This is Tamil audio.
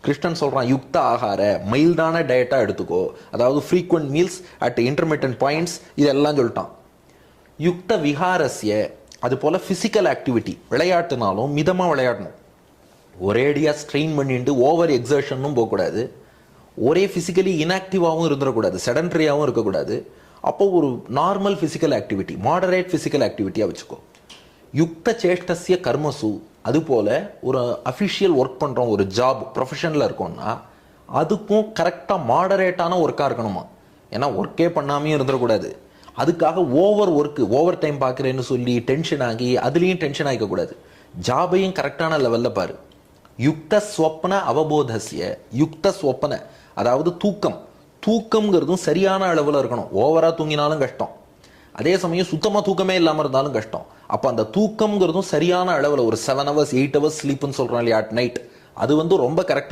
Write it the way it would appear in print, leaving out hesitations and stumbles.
கிருஷ்ணன் சொல்கிறான் யுக்த ஆகார மைல்டான டயட்டாக எடுத்துக்கோ, அதாவது frequent meals at intermittent points, இதெல்லாம் சொல்லிட்டான். யுக்த விஹாரஸ்ய, அது போல் ஃபிசிக்கல் ஆக்டிவிட்டி, விளையாட்டுனாலும் மிதமாக விளையாடணும். ஒரேடியாக ஸ்ட்ரெயின் பண்ணிட்டு ஓவர் எக்ஸர்ஷனும் போகக்கூடாது, ஒரே ஃபிசிக்கலி இன்ஆக்டிவாகவும் இருந்துடக்கூடாது, செடன்ட்ரியாகவும் இருக்கக்கூடாது. அப்போ ஒரு normal physical activity, moderate physical ஆக்டிவிட்டியாக வச்சுக்கோ. யுக்த சேஷ்டசிய கர்மசு, அதுபோல் ஒரு அஃபிஷியல் ஒர்க் பண்ணுறோம், ஒரு ஜாப் ப்ரொஃபஷனில் இருக்கோம்னா அதுக்கும் கரெக்டாக மாடரேட்டான ஒர்க்காக இருக்கணுமா. ஏன்னா ஒர்க்கே பண்ணாமையும் இருந்துடக்கூடாது, அதுக்காக ஓவர் ஒர்க்கு, ஓவர் டைம் பார்க்குறேன்னு சொல்லி டென்ஷன் ஆகி அதுலேயும் டென்ஷன் ஆகிக்கக்கூடாது. ஜாபையும் கரெக்டான லெவலில் பாரு. யுக்த ஸ்வப்ன அவபோதசிய, யுக்த ஸ்வப்ன அதாவது தூக்கம், தூக்கம்ங்கிறதும் சரியான அளவில் இருக்கணும். ஓவராக தூங்கினாலும் கஷ்டம், அதே சமயம் சுத்தமாக தூக்கமே இல்லாமல் இருந்தாலும் கஷ்டம். அப்போ அந்த தூக்கம்ங்கிறதும் சரியான அளவில், ஒரு 7 hours 8 hours ஸ்லீப்புன்னு சொல்கிறோம் இல்லையா அட் நைட், அது ரொம்ப கரெக்டாக